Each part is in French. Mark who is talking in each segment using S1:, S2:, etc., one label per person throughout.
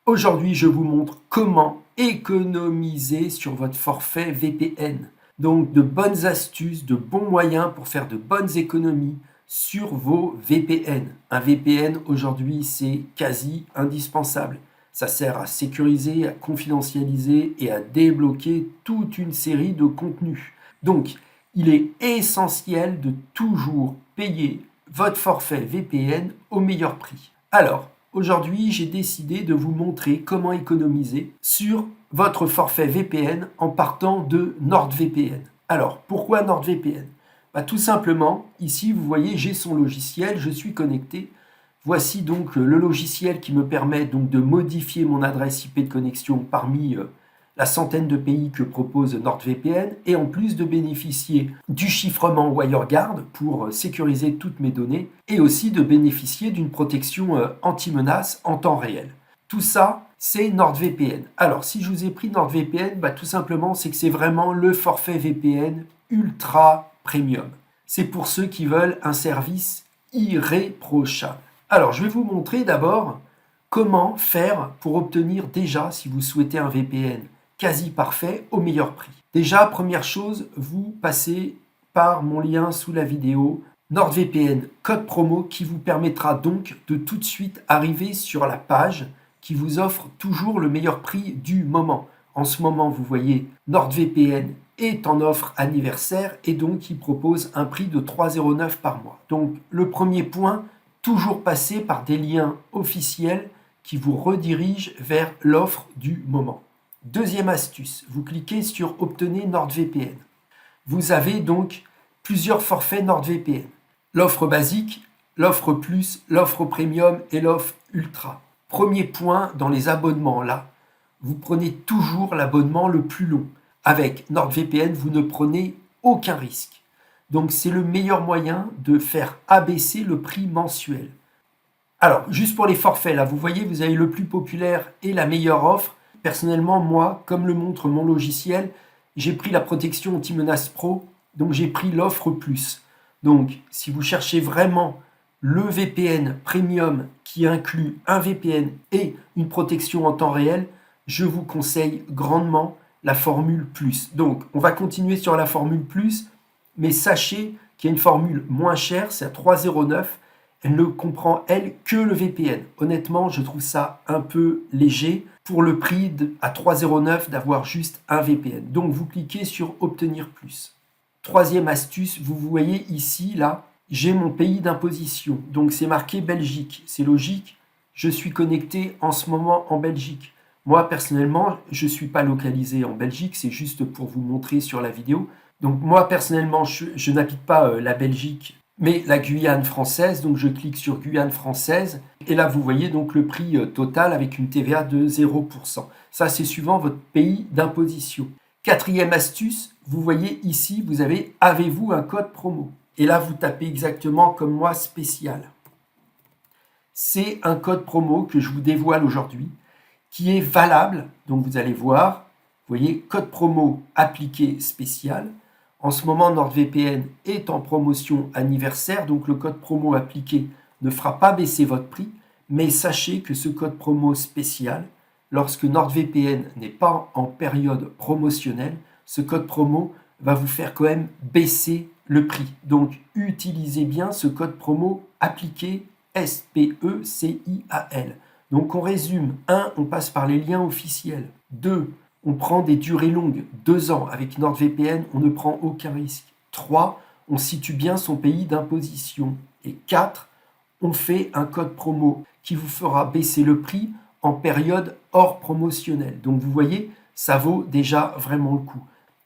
S1: Aujourd'hui, je vous montre comment économiser sur votre forfait VPN. Donc, de bonnes astuces, de bons moyens pour faire de bonnes économies sur vos VPN. Un VPN, aujourd'hui, c'est quasi indispensable. Ça sert à sécuriser, à confidentialiser et à débloquer toute une série de contenus. Donc, il est essentiel de toujours payer votre forfait VPN au meilleur prix. Alors, aujourd'hui, j'ai décidé de vous montrer comment économiser sur votre forfait VPN en partant de NordVPN. Alors, pourquoi NordVPN? Tout simplement, ici, vous voyez, j'ai son logiciel, je suis connecté. Voici donc le logiciel qui me permet donc de modifier mon adresse IP de connexion parmi la centaine de pays que propose NordVPN et en plus de bénéficier du chiffrement WireGuard pour sécuriser toutes mes données et aussi de bénéficier d'une protection anti-menace en temps réel. Tout ça, c'est NordVPN. Alors, si je vous ai pris NordVPN, tout simplement, c'est que c'est vraiment le forfait VPN ultra premium. C'est pour ceux qui veulent un service irréprochable. Alors, je vais vous montrer d'abord comment faire pour obtenir déjà, si vous souhaitez un VPN quasi parfait, au meilleur prix. Déjà, première chose, vous passez par mon lien sous la vidéo, NordVPN code promo, qui vous permettra donc de tout de suite arriver sur la page qui vous offre toujours le meilleur prix du moment. En ce moment, vous voyez, NordVPN est en offre anniversaire et donc il propose un prix de 3,09 € par mois. Donc le premier point, toujours passer par des liens officiels qui vous redirigent vers l'offre du moment. Deuxième astuce, vous cliquez sur Obtenez NordVPN. Vous avez donc plusieurs forfaits NordVPN. L'offre basique, l'offre plus, l'offre premium et l'offre ultra. Premier point dans les abonnements là, vous prenez toujours l'abonnement le plus long. Avec NordVPN, vous ne prenez aucun risque. Donc c'est le meilleur moyen de faire abaisser le prix mensuel. Alors, juste pour les forfaits, là, vous voyez, vous avez le plus populaire et la meilleure offre. Personnellement, moi, comme le montre mon logiciel, j'ai pris la protection anti-menace pro, donc j'ai pris l'offre plus. Donc, si vous cherchez vraiment le VPN premium qui inclut un VPN et une protection en temps réel, je vous conseille grandement la formule plus. Donc, on va continuer sur la formule plus, mais sachez qu'il y a une formule moins chère, c'est à 3,09 €. Elle ne comprend, elle, que le VPN. Honnêtement, je trouve ça un peu léger pour le prix à 3,09 € d'avoir juste un VPN. Donc, vous cliquez sur Obtenir plus. Troisième astuce, vous voyez ici, là, j'ai mon pays d'imposition. Donc, c'est marqué Belgique. C'est logique, je suis connecté en ce moment en Belgique. Moi, personnellement, je ne suis pas localisé en Belgique, c'est juste pour vous montrer sur la vidéo. Donc, moi, personnellement, je n'habite pas la Belgique, mais la Guyane française. Donc, je clique sur Guyane française. Et là, vous voyez donc le prix total avec une TVA de 0%. Ça, c'est suivant votre pays d'imposition. Quatrième astuce, vous voyez ici, vous avez « Avez-vous un code promo ?» Et là, vous tapez exactement comme moi « Spécial ». C'est un code promo que je vous dévoile aujourd'hui, qui est valable. Donc, vous allez voir, vous voyez, code promo appliqué spécial. En ce moment, NordVPN est en promotion anniversaire, donc le code promo appliqué ne fera pas baisser votre prix, mais sachez que ce code promo spécial, lorsque NordVPN n'est pas en période promotionnelle, ce code promo va vous faire quand même baisser le prix. Donc, utilisez bien ce code promo appliqué SPECIAL. Donc, on résume. 1. On passe par les liens officiels. 2. On prend des durées longues, 2 ans. Avec NordVPN, on ne prend aucun risque. 3. On situe bien son pays d'imposition. Et 4. On fait un code promo qui vous fera baisser le prix en période hors promotionnelle. Donc vous voyez, ça vaut déjà vraiment le coup.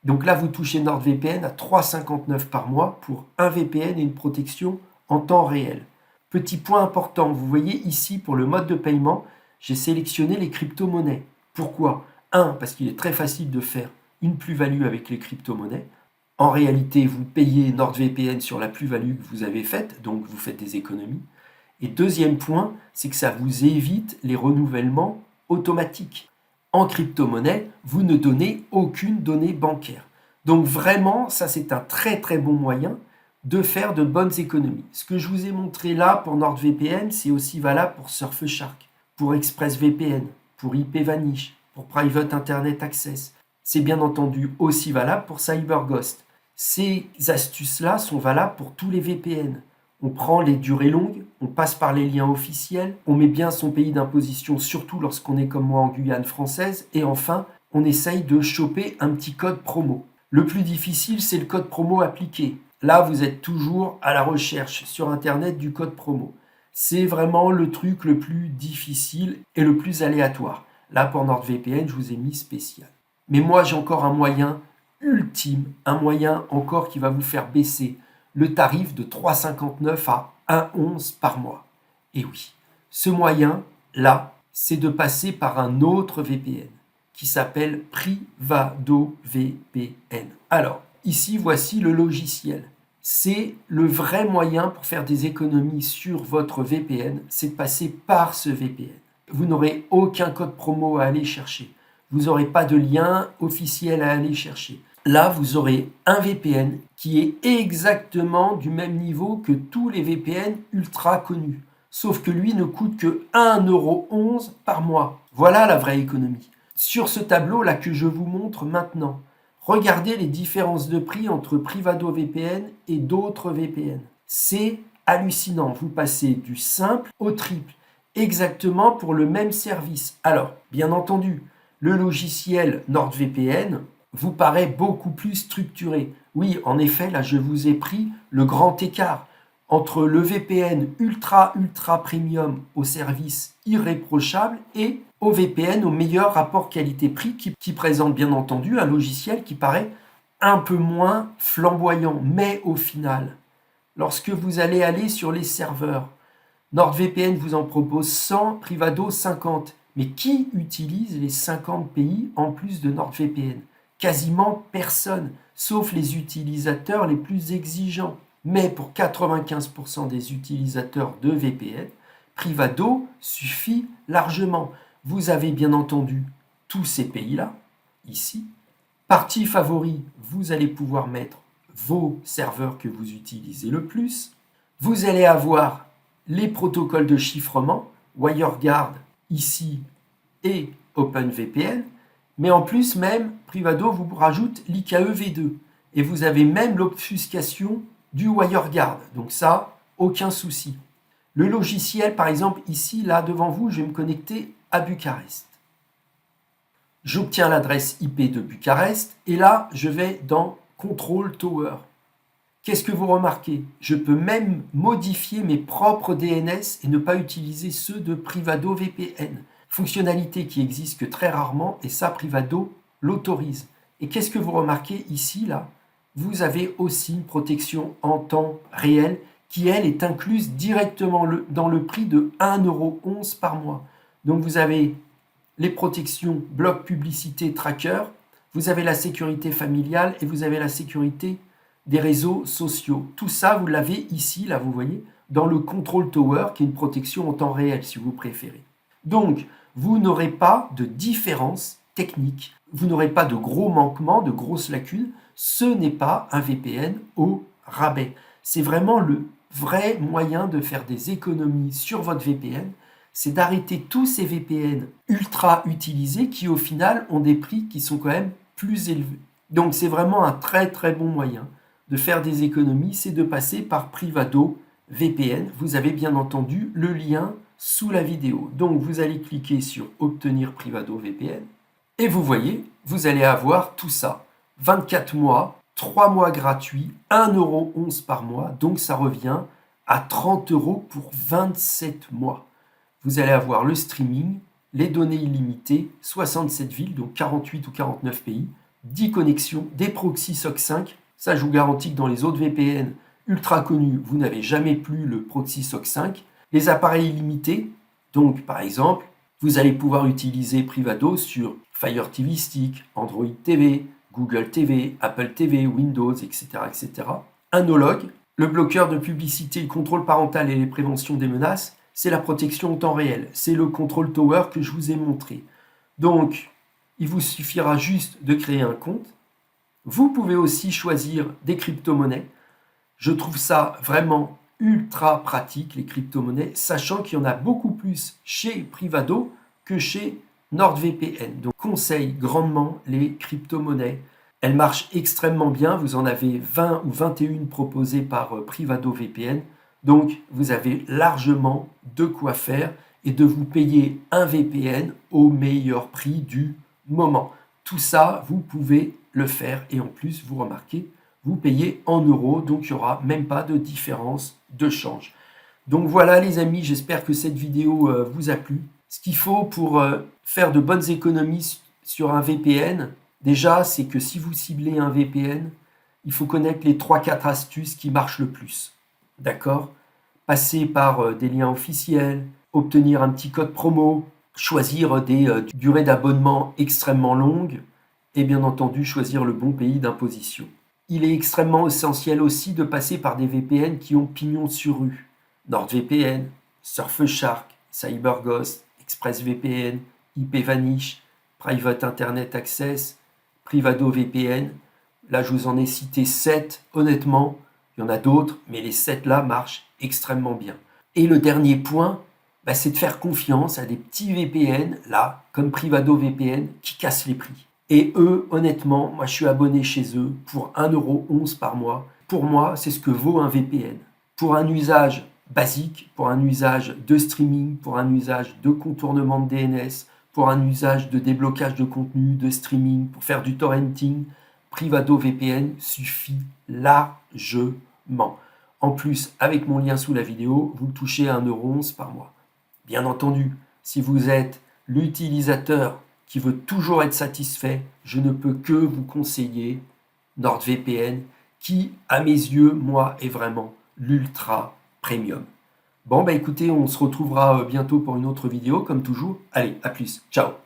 S1: Donc là, vous touchez NordVPN à 3,59 € par mois pour un VPN et une protection en temps réel. Petit point important, vous voyez ici pour le mode de paiement, j'ai sélectionné les crypto-monnaies. Pourquoi ? 1. Parce qu'il est très facile de faire une plus-value avec les crypto-monnaies. En réalité, vous payez NordVPN sur la plus-value que vous avez faite, donc vous faites des économies. Et deuxième point, c'est que ça vous évite les renouvellements automatiques. En crypto-monnaie, vous ne donnez aucune donnée bancaire. Donc vraiment, ça c'est un très très bon moyen de faire de bonnes économies. Ce que je vous ai montré là pour NordVPN, c'est aussi valable pour Surfshark, pour ExpressVPN, pour IPVanish, pour Private Internet Access. C'est bien entendu aussi valable pour CyberGhost. Ces astuces-là sont valables pour tous les VPN. On prend les durées longues, on passe par les liens officiels, on met bien son pays d'imposition, surtout lorsqu'on est comme moi en Guyane française, et enfin, on essaye de choper un petit code promo. Le plus difficile, c'est le code promo appliqué. Là, vous êtes toujours à la recherche sur Internet du code promo. C'est vraiment le truc le plus difficile et le plus aléatoire. Là, pour NordVPN, je vous ai mis spécial. Mais moi, j'ai encore un moyen ultime, un moyen encore qui va vous faire baisser le tarif de 3,59 à 1,11 par mois. Et oui, ce moyen-là, c'est de passer par un autre VPN qui s'appelle PrivadoVPN. Alors, ici, voici le logiciel. C'est le vrai moyen pour faire des économies sur votre VPN, c'est de passer par ce VPN. Vous n'aurez aucun code promo à aller chercher. Vous n'aurez pas de lien officiel à aller chercher. Là, vous aurez un VPN qui est exactement du même niveau que tous les VPN ultra connus. Sauf que lui ne coûte que 1,11 € par mois. Voilà la vraie économie. Sur ce tableau-là que je vous montre maintenant, regardez les différences de prix entre PrivadoVPN et d'autres VPN. C'est hallucinant. Vous passez du simple au triple, exactement pour le même service. Alors, bien entendu, le logiciel NordVPN vous paraît beaucoup plus structuré. Oui, en effet, là, je vous ai pris le grand écart entre le VPN ultra premium au service irréprochable et au VPN au meilleur rapport qualité-prix qui présente bien entendu un logiciel qui paraît un peu moins flamboyant. Mais au final, lorsque vous allez aller sur les serveurs, NordVPN vous en propose 100, Privado 50. Mais qui utilise les 50 pays en plus de NordVPN? Quasiment personne, sauf les utilisateurs les plus exigeants. Mais pour 95% des utilisateurs de VPN, Privado suffit largement. Vous avez bien entendu tous ces pays-là, ici. Partie favori, vous allez pouvoir mettre vos serveurs que vous utilisez le plus. Vous allez avoir les protocoles de chiffrement, WireGuard ici et OpenVPN. Mais en plus, même, Privado vous rajoute l'IKEv2. Et vous avez même l'obfuscation du WireGuard. Donc ça, aucun souci. Le logiciel, par exemple, ici, là, devant vous, je vais me connecter à Bucarest. J'obtiens l'adresse IP de Bucarest. Et là, je vais dans Control Tower. Qu'est-ce que vous remarquez? Je peux même modifier mes propres DNS et ne pas utiliser ceux de PrivadoVPN. Fonctionnalité qui existe que très rarement, et ça, Privado l'autorise. Et qu'est-ce que vous remarquez ici, là? Vous avez aussi une protection en temps réel qui, elle, est incluse directement dans le prix de 1,11 € par mois. Donc, vous avez les protections bloc publicité tracker, vous avez la sécurité familiale et vous avez la sécurité des réseaux sociaux. Tout ça, vous l'avez ici, là, vous voyez, dans le Control Tower, qui est une protection en temps réel, si vous préférez. Donc, vous n'aurez pas de différence technique, vous n'aurez pas de gros manquements, de grosses lacunes. Ce n'est pas un VPN au rabais. C'est vraiment le vrai moyen de faire des économies sur votre VPN, c'est d'arrêter tous ces VPN ultra utilisés qui, au final, ont des prix qui sont quand même plus élevés. Donc, c'est vraiment un très bon moyen de faire des économies, c'est de passer par Privado VPN. Vous avez bien entendu le lien sous la vidéo. Donc, vous allez cliquer sur Obtenir Privado VPN et vous voyez, vous allez avoir tout ça. 24 mois, 3 mois gratuits, 1,11 € par mois. Donc, ça revient à 30 € pour 27 mois. Vous allez avoir le streaming, les données illimitées, 67 villes, donc 48 ou 49 pays, 10 connexions, des proxys SOC 5. Ça, je vous garantis que dans les autres VPN ultra connus, vous n'avez jamais plus le proxy SOC 5. Les appareils illimités, donc par exemple, vous allez pouvoir utiliser Privado sur Fire TV Stick, Android TV, Google TV, Apple TV, Windows, etc. etc. Un no-log, le bloqueur de publicité, le contrôle parental et les préventions des menaces, c'est la protection en temps réel. C'est le Control Tower que je vous ai montré. Donc, il vous suffira juste de créer un compte. Vous pouvez aussi choisir des crypto-monnaies. Je trouve ça vraiment ultra pratique, les crypto-monnaies, sachant qu'il y en a beaucoup plus chez Privado que chez NordVPN. Donc, conseille grandement les crypto-monnaies. Elles marchent extrêmement bien. Vous en avez 20 ou 21 proposées par Privado VPN. Donc, vous avez largement de quoi faire et de vous payer un VPN au meilleur prix du moment. Tout ça, vous pouvez le faire et en plus, vous remarquez, vous payez en euros, donc il n'y aura même pas de différence de change. Donc voilà les amis, j'espère que cette vidéo vous a plu. Ce qu'il faut pour faire de bonnes économies sur un VPN, déjà, c'est que si vous ciblez un VPN, il faut connaître les 3-4 astuces qui marchent le plus. D'accord? Passer par des liens officiels, obtenir un petit code promo, choisir des durées d'abonnement extrêmement longues et bien entendu choisir le bon pays d'imposition. Il est extrêmement essentiel aussi de passer par des VPN qui ont pignon sur rue. NordVPN, Surfshark, CyberGhost, ExpressVPN, IPVanish, Private Internet Access, Privado VPN. Là, je vous en ai cité 7, honnêtement. Il y en a d'autres, mais les 7 là marchent extrêmement bien. Et le dernier point, c'est de faire confiance à des petits VPN, là, comme Privado VPN, qui cassent les prix. Et eux, honnêtement, moi je suis abonné chez eux pour 1,11 € par mois. Pour moi, c'est ce que vaut un VPN. Pour un usage basique, pour un usage de streaming, pour un usage de contournement de DNS, pour un usage de déblocage de contenu, de streaming, pour faire du torrenting, Privado VPN suffit largement. En plus, avec mon lien sous la vidéo, vous touchez 1,11 € par mois. Bien entendu, si vous êtes l'utilisateur qui veut toujours être satisfait, je ne peux que vous conseiller NordVPN qui, à mes yeux, moi, est vraiment l'ultra premium. Bon, écoutez, on se retrouvera bientôt pour une autre vidéo, comme toujours. Allez, à plus. Ciao.